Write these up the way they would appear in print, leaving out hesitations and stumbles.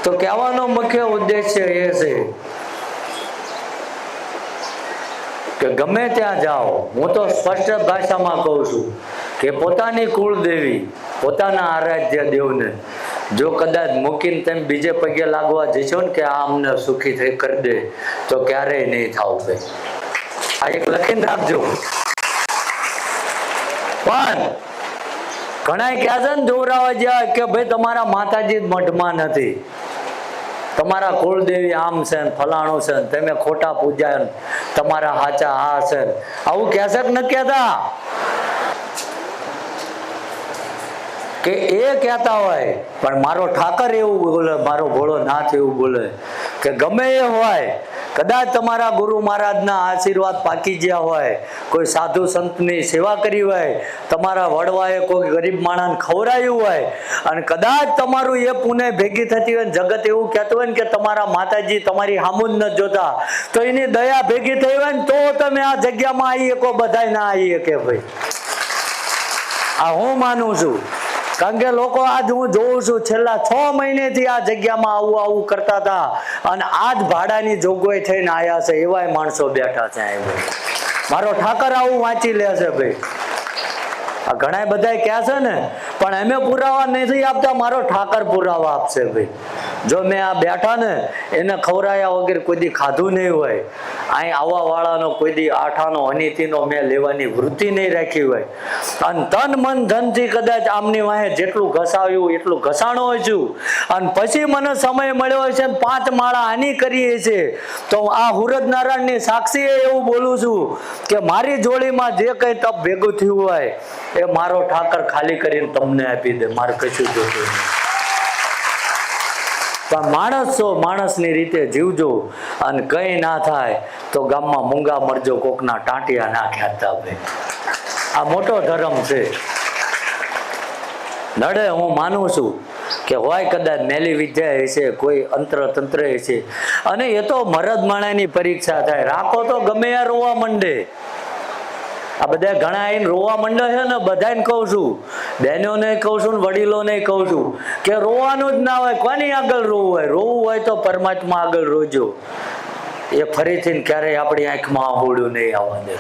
તો કહેવાનો મુખ્ય ઉદ્દેશ્ય એ છે કે ગમે ત્યાં જાઓ, હું તો સ્પષ્ટ ભાષામાં કહું છું કે પોતાની કુળદેવી, પોતાના આરાધ્ય દેવને જો કદાચ મૂકીને તમે બીજે પગે લાગવા જશો ને કે આ અમને સુખી થઈ કરી દે, તો ક્યારેય નહીં થાવ ભાઈ. આ એક લખીને રાખજો. પણ ઘણા કહે છે ને જોરાવા જ્યાં કે ભાઈ તમારા માતાજી જ મઠમાં નથી, તમારા કુળદેવી આમ છે ને ફલાણું છે ને, તમે ખોટા પૂજા ને તમારા હાચા આ છે, આવું કહેશે કે ન કહેતા? કે એ કહેતા હોય, પણ મારો ઠાકર એવું બોલે, મારો ભોળો નાથ એવું બોલે કે ગમે એ હોય, કદાચ તમારા ગુરુ મહારાજના આશીર્વાદ પાકી ગયા હોય, કોઈ સાધુ સંતની સેવા કરી હોય, તમારા વડવાએ કોઈ ગરીબ માણસને ખવડાવ્યું હોય, અને કદાચ તમારું એ પુણ્ય ભેગી થતી હોય, જગત એવું કહેતું હોય ને કે તમારા માતાજી તમારી સામું જ નથી જોતા, તો એની દયા ભેગી થઈ હોય ને તો તમે આ જગ્યામાં આવી શકો, બધાય ના આવી શકે ભાઈ. આ હું માનું છું. કારણ કે લોકો આજ હું જોઉં છું છેલ્લા 6 મહિનેથી આ જગ્યામાં આવું કરતા હતા, અને આજ ભાડાની જોગવાઈ થઈને આવ્યા છે એવાય માણસો બેઠા છે. મારો ઠાકર આવું વાંચી લે છે ભાઈ. આ ઘણા બધા કહે છે ને, પણ અમે પુરાવા નથી આપતા, મારો ઠાકર પુરાવા આપશે ભાઈ. જો મેં આ બેઠા ને એને ખવડાયા વગર કોઈ દી ખાધું નહીં હોય, અહીં આવવા વાળાનો કોઈ દી આઠાનો અનિતિનો મેં લેવાની વૃત્તિ નહીં રાખી હોય, અને તન મન ધનથી કદાચ આમની વાહે જેટલું ઘસાવ્યું એટલું ઘસાણો હોય છું, અને પછી મને સમય મળ્યો હોય છે 5 માળા આની કરીએ છે, તો આ હુરદ નારાયણની સાક્ષીએ એવું બોલું છું કે મારી જોડીમાં જે કંઈ તપ ભેગું થયું હોય એ મારો ઠાકર ખાલી કરીને તમને આપી દે, મારે કશું જોતું નહીં. પણ માણસ છો, માણસની રીતે જીવજો, અને કંઈ ના થાય તો ગામમાં મૂંગા મરજો, કોકના ટાંટિયા ના ખ્યાતા ભાઈ. આ મોટો ધર્મ છે. નડે હું માનું છું કે હોય કદાચ મેલી વિદ્યા હશે, કોઈ અંતર તંત્ર હશે, અને એ તો મરદ માણાની પરીક્ષા થાય. રાખો તો ગમે યાર રોવા મંડે. આ બધા ઘણા આવીને રોવા મંડે છે ને, બધાને કહું છું, બહેનોને કહું છું, વડીલોને કહું છું કે રોવાનું જ ના હોય. કોની આગળ રોવું હોય? રોવું હોય તો પરમાત્મા આગળ રોજો. એ ફરીથી ક્યારેય આપણી આંખમાં આહુડું નહીં આવવા દે.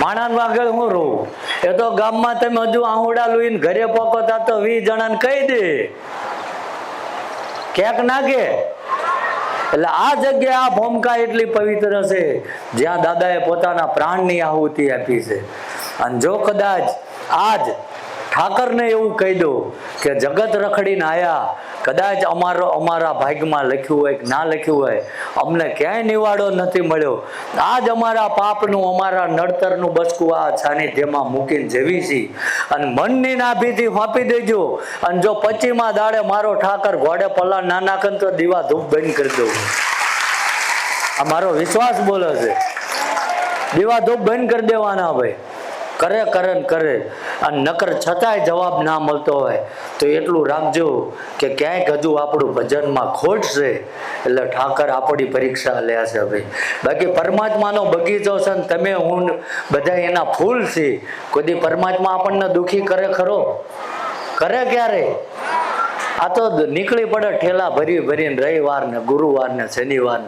માણસ આગળ હું રોવું? એ તો ગામમાં તમે હજુ આહુડા લોહીને ઘરે પહોંચતા તો 20 જણાને કહી દે, ક્યાંક નાખે. એટલે આ જગ્યા, આ ભૂમિકા એટલી પવિત્ર છે જ્યાં દાદાએ પોતાના પ્રાણની આહુતિ આપી છે. અને જો કદાચ આજ ઠાકરને એવું કહી દો કે જગત રખડીને આયા, કદાચ અમારા ભાગ્યમાં લખ્યું હોય કે ના લખ્યું હોય, અમને ક્યાંય નિવાડો નથી મળ્યો, આજ અમારા પાપનું, અમારા નડતરનું બસકું આ સાનિધ્યમાં મૂકીને જેવી છે, અને મનની નાભીથી ફાંપી દેજો. અને જો 25મા દાડે મારો ઠાકર ઘોડે પલ્લા ના નાખે તો દીવા ધૂપ બંધ કરી દઉં. આ મારો વિશ્વાસ બોલે છે. દીવા ધૂપ બંધ કરી દેવાના ભાઈ. કરે અને નકર છતાંય જવાબ ના મળતો હોય તો એટલું રાખજો કે ક્યાંક હજુ આપણું ભજનમાં ખોટ છે, એટલે ઠાકર આપણી પરીક્ષા લે છે ભાઈ. બાકી પરમાત્માનો બગીચો છે ને તમે હું બધા એના ફૂલ છે. કોઈ પરમાત્મા આપણને દુખી કરે ખરો? કરે ક્યારે? આ તો નીકળી પડે ઠેલા ભરીને રવિવાર ને ગુરુવાર ને શનિવાર ને.